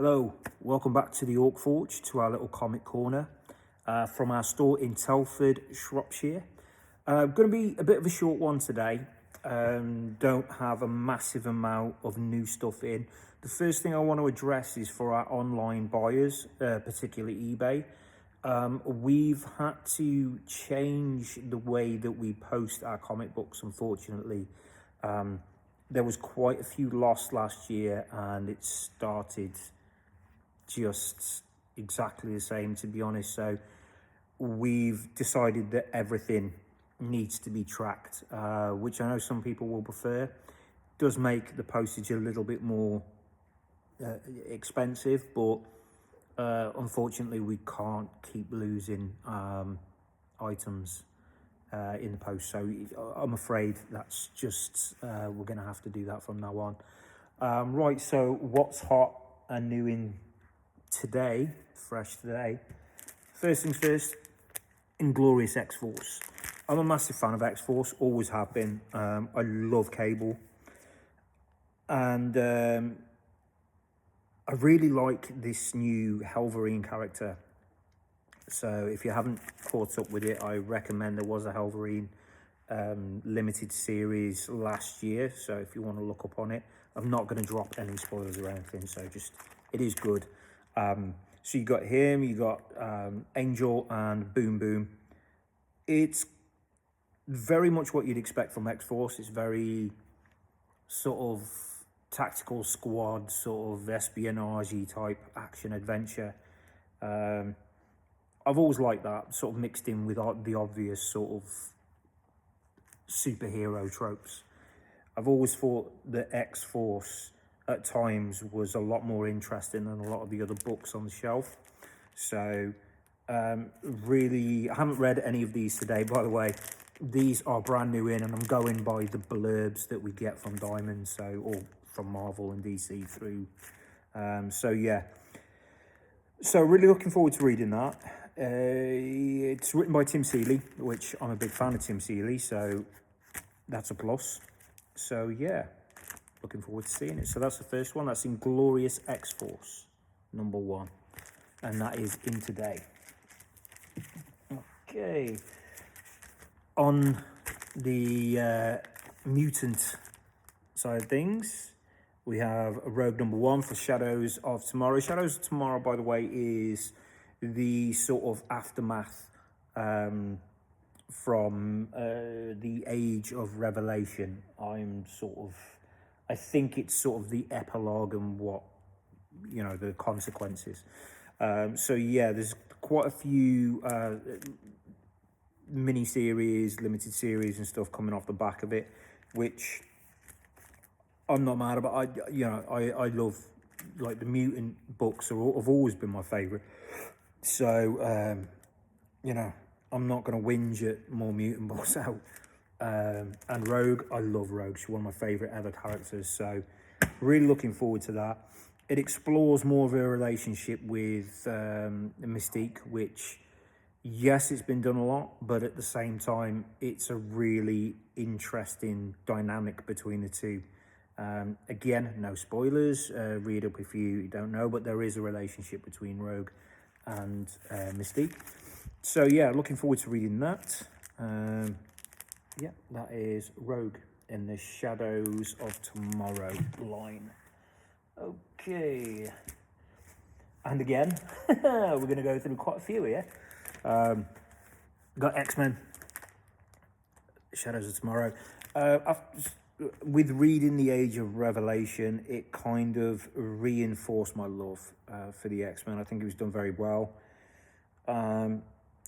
Hello, welcome back to the Orc Forge, to our little comic corner from our store in Telford, Shropshire. Going to be a bit of a short one today. Don't have a massive amount of new stuff in. The first thing I want to address is for our online buyers, particularly eBay. We've had to change the way that we post our comic books, unfortunately. There was quite a few lost last year, and it started just exactly the same, to be honest. So we've decided that everything needs to be tracked, which I know some people will prefer. Does make the postage a little bit more expensive, but unfortunately we can't keep losing items in the post. So I'm afraid that's just we're going to have to do that from now on. Right, so what's hot and new in today, fresh today? First things first, Inglorious X-Force. I'm a massive fan of X-Force, always have been. I love Cable, and I really like this new Helverine character. So if you haven't caught up with it, I recommend. There was a Helverine limited series last year, so if you want to look up on it, I'm not going to drop any spoilers or anything, so just, it is good. So you got him, you got Angel and Boom Boom. It's very much what you'd expect from X-Force. It's very sort of tactical squad, sort of espionage-y type action adventure. I've always liked that, sort of mixed in with the obvious sort of superhero tropes. I've always thought that X-Force at times was a lot more interesting than a lot of the other books on the shelf. So really, I haven't read any of these today, by the way. These are brand new in, and I'm going by the blurbs that we get from Diamond, so, or from Marvel and DC through. So yeah, so really looking forward to reading that. It's written by Tim Seeley, which I'm a big fan of Tim Seeley, so that's a plus. So yeah, looking forward to seeing it. So that's the first one. That's Inglorious X-Force, #1, and that is in today. Okay, on the mutant side of things, we have Rogue #1 for Shadows of Tomorrow. Shadows of Tomorrow, by the way, is the sort of aftermath from the Age of Revelation. I think it's sort of the epilogue and what, you know, the consequences. So yeah, there's quite a few mini-series, limited series and stuff coming off the back of it, which I'm not mad about. I love, like, the mutant books have always been my favorite. So you know, I'm not going to whinge at more mutant books out. And Rogue, I love Rogue. She's one of my favorite ever characters. So really looking forward to that. It explores more of her relationship with Mystique, which, yes, it's been done a lot, but at the same time, it's a really interesting dynamic between the two. Again, no spoilers, read up if you don't know, but there is a relationship between Rogue and Mystique. So yeah, looking forward to reading that. Yeah, that is Rogue in the Shadows of Tomorrow line. Okay. And again, we're going to go through quite a few here. Got X-Men, Shadows of Tomorrow. With reading The Age of Revelation, it kind of reinforced my love for the X-Men. I think it was done very well.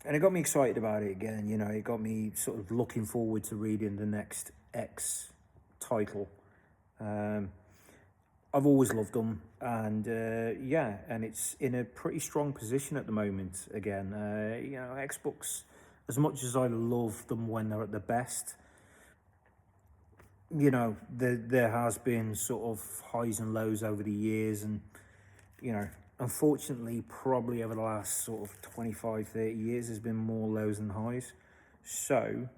And it got me excited about it again. You know, it got me sort of looking forward to reading the next X title. I've always loved them, and yeah, and it's in a pretty strong position at the moment again. You know, X books, as much as I love them when they're at the best, you know, there has been sort of highs and lows over the years, and, you know, unfortunately, probably over the last sort of 25, 30 years, there's been more lows than highs. So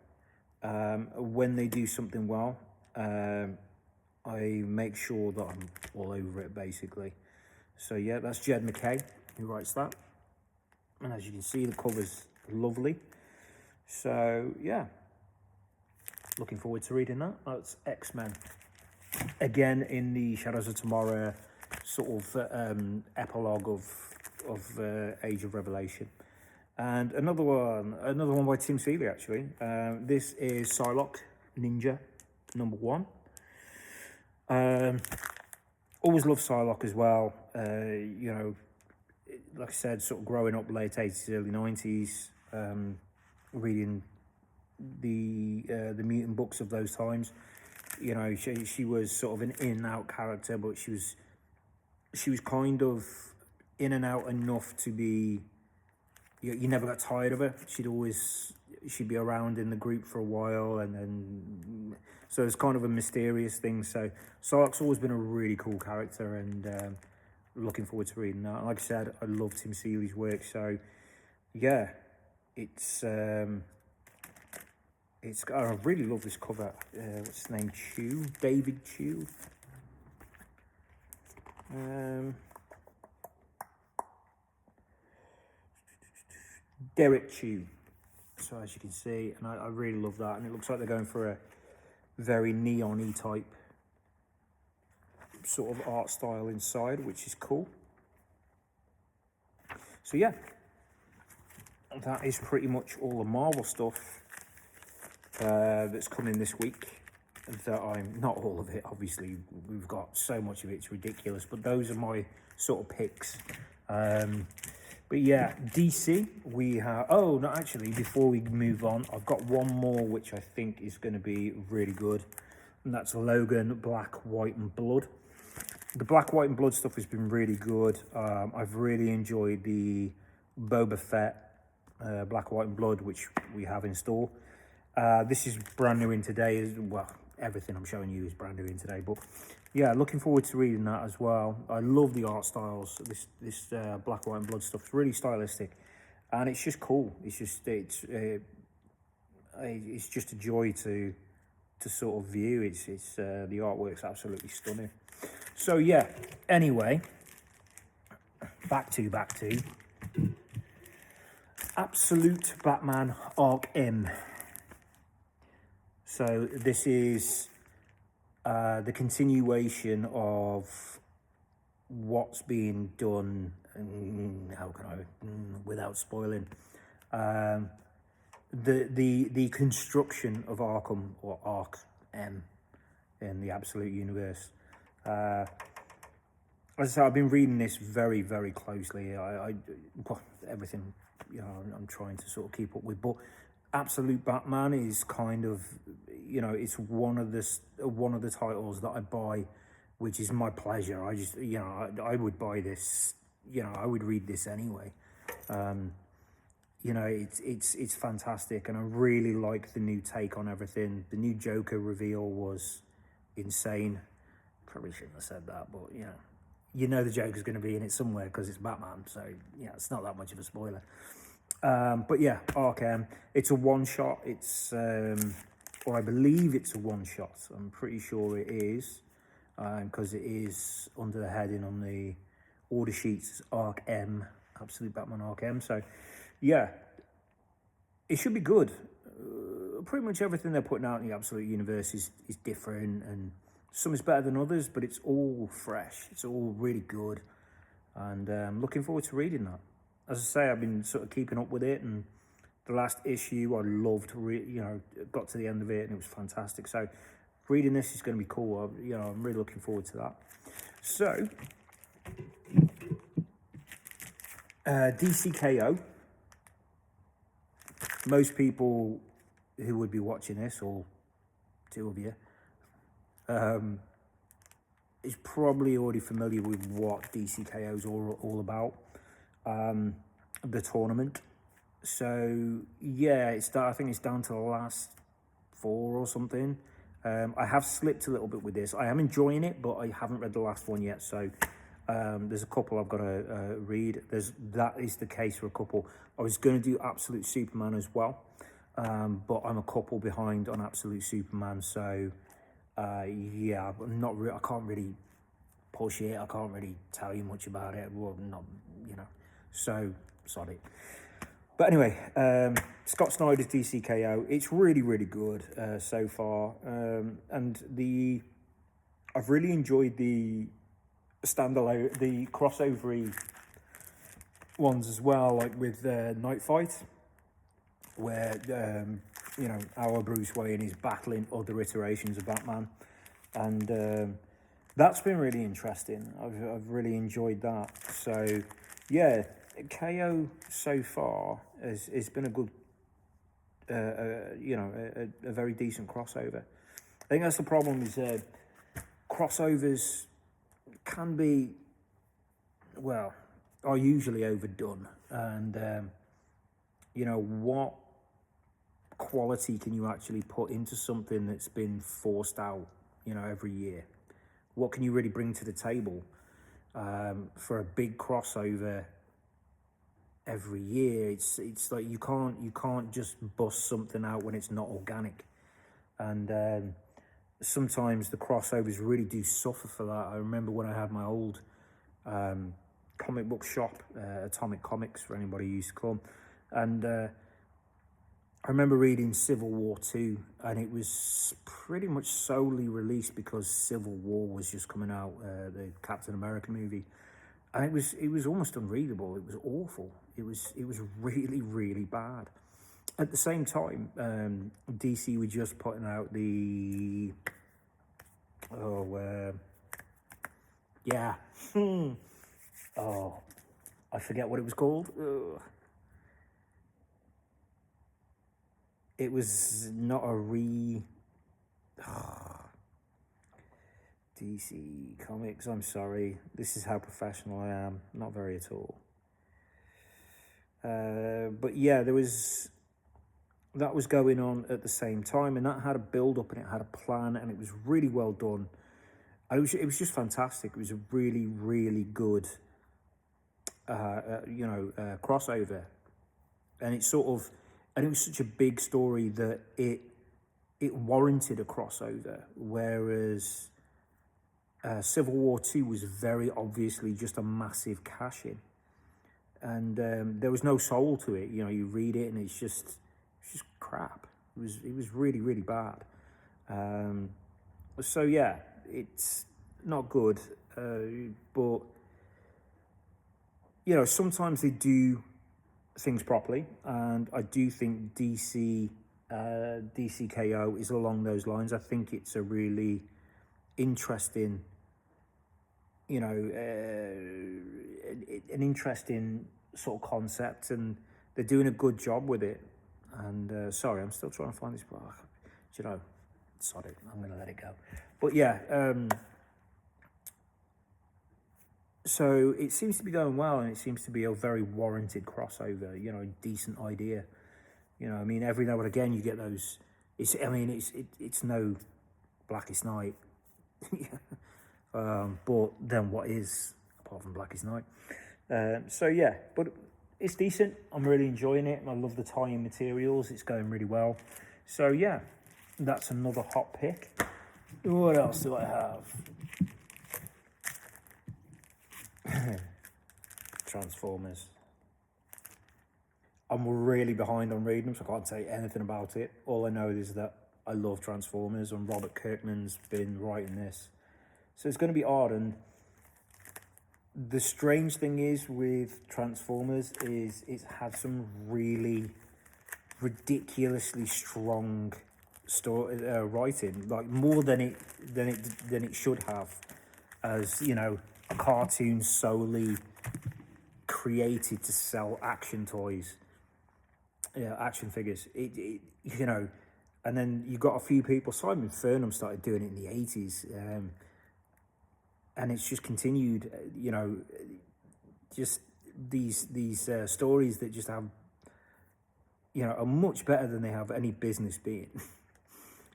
when they do something well, I make sure that I'm all over it, basically. So yeah, that's Jed MacKay who writes that. And as you can see, the cover's lovely. So yeah, looking forward to reading that. That's X-Men. Again, in the Shadows of Tomorrow sort of epilogue of Age of Revelation. And another one by Tim Seeley, actually. This is Psylocke Ninja #1. Always loved Psylocke as well. You know, like I said, sort of growing up late 80s, early 90s, reading the mutant books of those times. You know, she was sort of an in and out character, but she was kind of in and out enough to be, you never got tired of her. She'd be around in the group for a while, and then so it's kind of a mysterious thing. So Psylocke's always been a really cool character, and looking forward to reading that. Like I said, I love Tim Seeley's work, so yeah, I really love this cover. What's his name? David Chew. Derek Chew. So as you can see, and I really love that, and it looks like they're going for a very neon-y type sort of art style inside, which is cool. So yeah, that is pretty much all the Marvel stuff that's coming this week. That I'm not all of it, obviously. We've got so much of it, it's ridiculous, but those are my sort of picks. But yeah, DC, we have... Oh, no, actually, before we move on, I've got one more which I think is going to be really good, and that's Logan, Black, White, and Blood. The Black, White, and Blood stuff has been really good. I've really enjoyed the Boba Fett Black, White, and Blood, which we have in store. This is brand new in today. As well, everything I'm showing you is brand new in today, but yeah, looking forward to reading that as well. I love the art styles. This Black, White, and Blood stuff is really stylistic, and it's just cool. It's just a joy to sort of view. It's the artwork's absolutely stunning. So yeah, anyway, back to Absolute Batman Arc M. So this is the continuation of what's being done, how can I, without spoiling, the construction of Arkham, or Arc M, in the Absolute Universe. As I said, I've been reading this very, very closely. Everything, you know, I'm trying to sort of keep up with, but Absolute Batman is kind of, you know, it's one of the titles that I buy, which is my pleasure. I just, you know, I would buy this, you know, I would read this anyway. You know, it's fantastic, and I really like the new take on everything. The new Joker reveal was insane. Probably shouldn't have said that, but you know the Joker's going to be in it somewhere because it's Batman, so yeah, it's not that much of a spoiler. But yeah, Arkham, it's a one-shot. It's or I believe it's a one-shot. I'm pretty sure it is, because it is under the heading on the order sheets, Arc M, Absolute Batman Arc M. So yeah, it should be good. Pretty much everything they're putting out in the Absolute Universe is different, and some is better than others, but it's all fresh. It's all really good, and I'm looking forward to reading that. As I say, I've been sort of keeping up with it, and the last issue I loved. Got to the end of it, and it was fantastic. So reading this is going to be cool. I'm really looking forward to that. So DCKO. Most people who would be watching this, or two of you, is probably already familiar with what DCKO is all about. The tournament. So yeah, I think it's down to the last 4 or something. I have slipped a little bit with this. I am enjoying it, but I haven't read the last one yet. So there's a couple I've got to read. That is the case for a couple. I was going to do Absolute Superman as well, but I'm a couple behind on Absolute Superman. So yeah, I can't really push it. I can't really tell you much about it. Well, not, you know, so sorry. But anyway, Scott Snyder's DCKO, it's really, really good so far. And I've really enjoyed the standalone, the crossover ones as well, like with Night Fight, where, you know, our Bruce Wayne is battling other iterations of Batman. And that's been really interesting. I've really enjoyed that. So, yeah, KO so far has been a good, you know, a very decent crossover. I think that's the problem, is crossovers can be, well, are usually overdone. And, you know, what quality can you actually put into something that's been forced out, you know, every year? What can you really bring to the table for a big crossover every year? It's like you can't just bust something out when it's not organic. And sometimes the crossovers really do suffer for that. I remember when I had my old comic book shop, Atomic Comics, for anybody who used to call them, and I remember reading Civil War 2, and it was pretty much solely released because Civil War was just coming out, the Captain America movie, and it was almost unreadable. It was awful. It was really, really bad. At the same time, DC were just putting out the I forget what it was called. It was not a DC Comics, I'm sorry. This is how professional I am. Not very at all. But yeah, that was going on at the same time, and that had a build-up and it had a plan, and it was really well done. And it was just fantastic. It was a really, really good, you know, crossover. And it sort of, and it was such a big story that it warranted a crossover, whereas Civil War 2 was very obviously just a massive cash-in. And there was no soul to it. You know, you read it and it's just crap. It was really, really bad. So yeah, it's not good. But you know, sometimes they do things properly, and I do think DCKO is along those lines. I think it's a really interesting, you know, an interesting sort of concept, and they're doing a good job with it. And sorry, I'm still trying to find this book. You know, sorry, I'm going to let it go. But yeah, so it seems to be going well, and it seems to be a very warranted crossover. You know, a decent idea. You know, I mean, every now and again you get those. It's no Blackest Night. But then what is, apart from Blackest Night? So yeah, but it's decent. I'm really enjoying it, and I love the tie-in materials. It's going really well. So yeah, that's another hot pick. What else do I have? Transformers. I'm really behind on reading them, so I can't say anything about it. All I know is that I love Transformers, and Robert Kirkman's been writing this. So it's going to be odd. And the strange thing is with Transformers is it's had some really ridiculously strong story writing, like more than it should have, as you know, a cartoon solely created to sell action toys, action figures. It you know, and then you got a few people. Simon Fernham started doing it in the 80s. And it's just continued, you know, just these stories that just have, you know, are much better than they have any business being,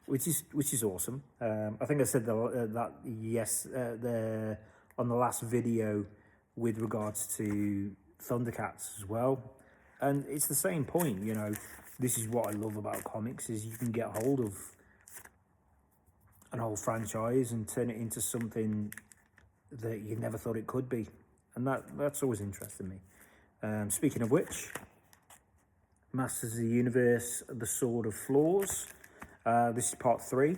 which is awesome. I think I said that on the last video with regards to Thundercats as well, and it's the same point. You know, this is what I love about comics, is you can get hold of an whole franchise and turn it into something that you never thought it could be, and that's always interested me. Speaking of which, Masters of the Universe: The Sword of Flaws. This is part 3.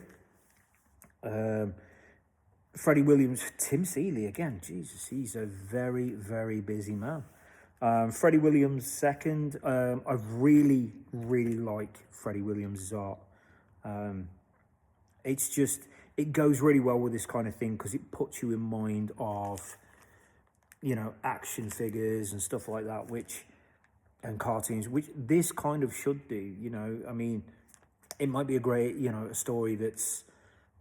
Freddie Williams, Tim Seeley again. Jesus, he's a very, very busy man. Freddie Williams second. I really, really like Freddie Williams' art. It's just, it goes really well with this kind of thing because it puts you in mind of, you know, action figures and stuff like that, and cartoons, which this kind of should do, you know. I mean, it might be a great, you know, a story that's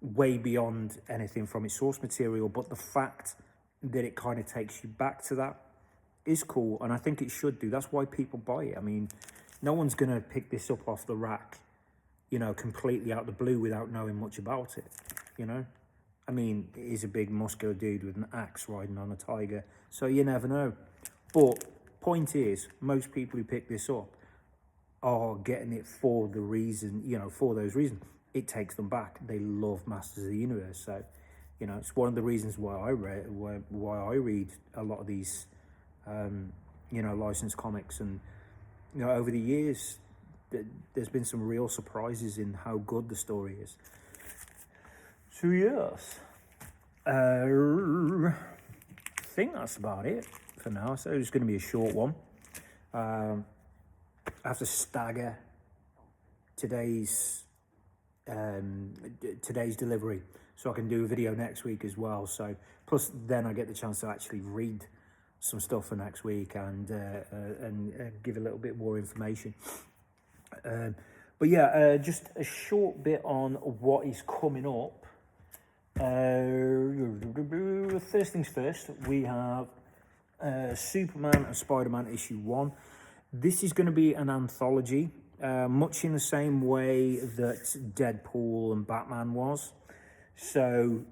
way beyond anything from its source material, but the fact that it kind of takes you back to that is cool, and I think it should do. That's why people buy it. I mean, no one's going to pick this up off the rack, you know, completely out of the blue without knowing much about it, you know. I mean, he's a big muscular dude with an axe riding on a tiger, so you never know. But point is, most people who pick this up are getting it for the reason, you know, for those reasons. It takes them back. They love Masters of the Universe, so, you know, it's one of the reasons why I read a lot of these, you know, licensed comics. And, you know, over the years, there's been some real surprises in how good the story is. So yes, I think that's about it for now. So it's going to be a short one. I have to stagger today's delivery so I can do a video next week as well. So plus then I get the chance to actually read some stuff for next week and give a little bit more information. But yeah, just a short bit on what is coming up. First things first, we have Superman and Spider-Man issue 1. This is going to be an anthology, much in the same way that Deadpool and Batman was. So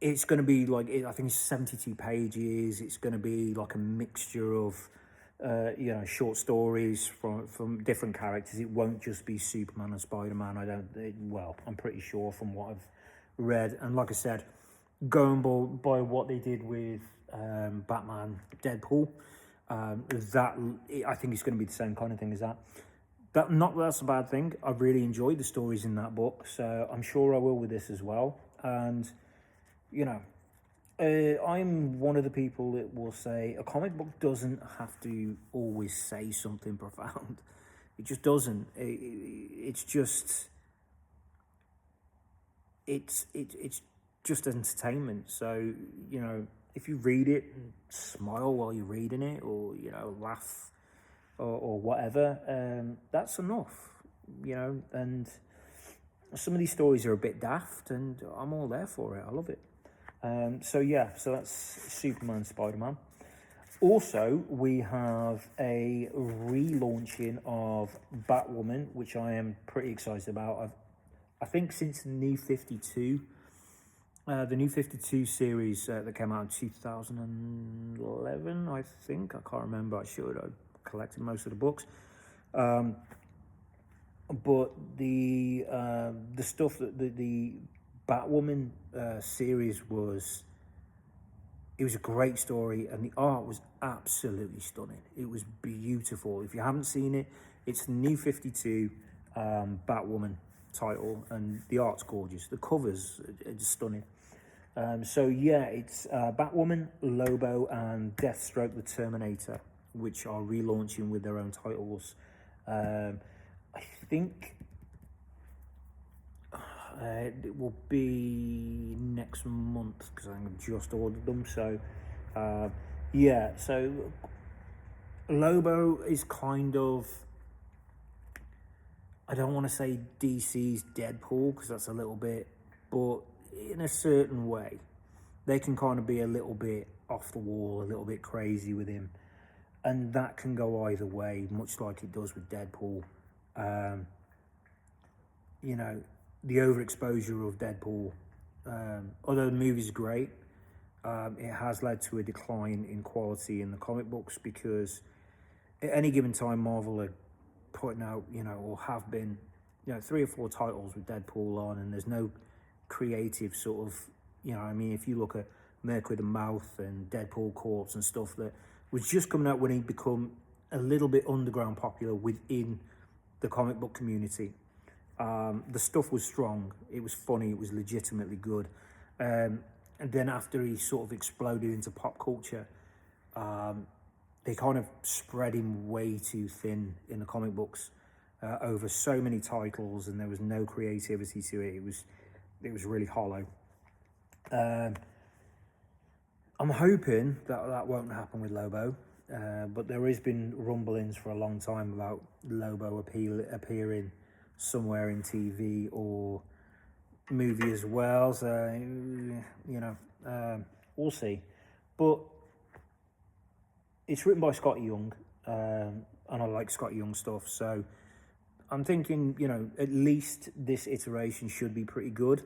it's going to be like, I think it's 72 pages. It's going to be like a mixture of, you know, short stories from different characters. It won't just be Superman and Spider-Man. I'm pretty sure from what I've read. And like I said, going by what they did with Batman, Deadpool, that I think it's going to be the same kind of thing as that. That's a bad thing. I've really enjoyed the stories in that book, so I'm sure I will with this as well. And, you know, I'm one of the people that will say a comic book doesn't have to always say something profound. It just doesn't. It's just entertainment. So, you know, if you read it and smile while you're reading it, or, you know, laugh or whatever, that's enough, you know. And some of these stories are a bit daft, and I'm all there for it. I love it. So yeah, so that's Superman, Spider-Man. Also, we have a relaunching of Batwoman, which I am pretty excited about. I think since the New 52, the New 52 series that came out in 2011, I think. I can't remember. I collected most of the books. But the stuff that the Batwoman series it was a great story, and the art was absolutely stunning. It was beautiful. If you haven't seen it, it's the New 52 Batwoman title, and the art's gorgeous. The covers are just stunning. So yeah, it's Batwoman, Lobo, and Deathstroke the Terminator, which are relaunching with their own titles. I think it will be next month because I've just ordered them. So yeah, so Lobo is kind of, I don't want to say DC's Deadpool because that's a little bit, but in a certain way, they can kind of be a little bit off the wall, a little bit crazy with him. And that can go either way, much like it does with Deadpool. You know, the overexposure of Deadpool, although the movie's great, it has led to a decline in quality in the comic books because at any given time, Marvel are putting out, you know, or have been, you know, 3 or 4 titles with Deadpool on, and there's no creative sort of, you know, I mean, if you look at Mercury the Mouth and Deadpool Corps and stuff that was just coming out when he'd become a little bit underground popular within the comic book community. The stuff was strong, it was funny, it was legitimately good. And then after he sort of exploded into pop culture, they kind of spread him way too thin in the comic books over so many titles, and there was no creativity to it. It was really hollow. I'm hoping that that won't happen with Lobo, but there has been rumblings for a long time about Lobo appearing somewhere in TV or movie as well. So you know, we'll see. But it's written by Scott Young, and I like Scott Young stuff, so I'm thinking, you know, at least this iteration should be pretty good.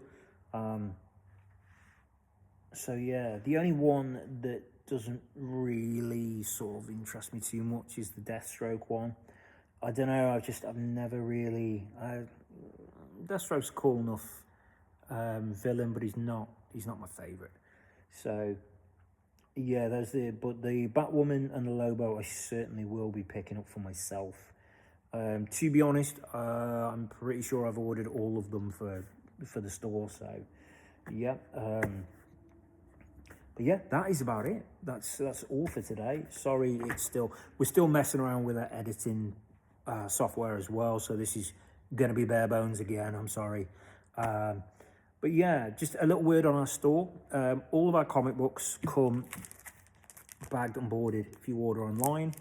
So yeah, the only one that doesn't really sort of interest me too much is the Deathstroke one. I don't know, I've never really... Deathstroke's a cool enough villain, but he's not my favourite. So yeah, but the Batwoman and the Lobo I certainly will be picking up for myself. To be honest, I'm pretty sure I've ordered all of them for the store, so yeah. But yeah, that is about it. That's all for today. Sorry, we're still messing around with our editing software as well, so this is going to be bare bones again. I'm sorry. But yeah, just a little word on our store. All of our comic books come bagged and boarded if you order online.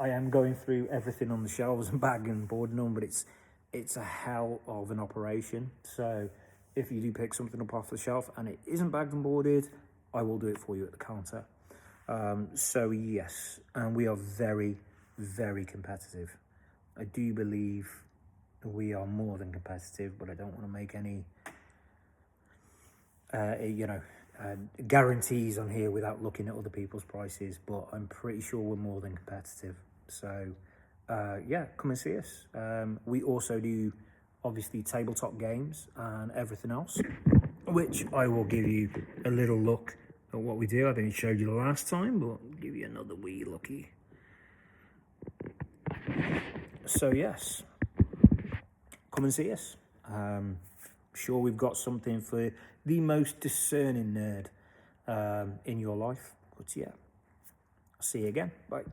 I am going through everything on the shelves and bagging and boarding them, but it's a hell of an operation. So if you do pick something up off the shelf and it isn't bagged and boarded, I will do it for you at the counter. So yes, and we are very, very competitive. I do believe we are more than competitive, but I don't want to make any, guarantees on here without looking at other people's prices, but I'm pretty sure we're more than competitive. So yeah, come and see us. We also do obviously tabletop games and everything else, which I will give you a little look at what we do. I think I showed you the last time, but I'll give you another wee looky. So yes, come and see us. Sure, we've got something for the most discerning nerd in your life. But yeah, I'll see you again. Bye.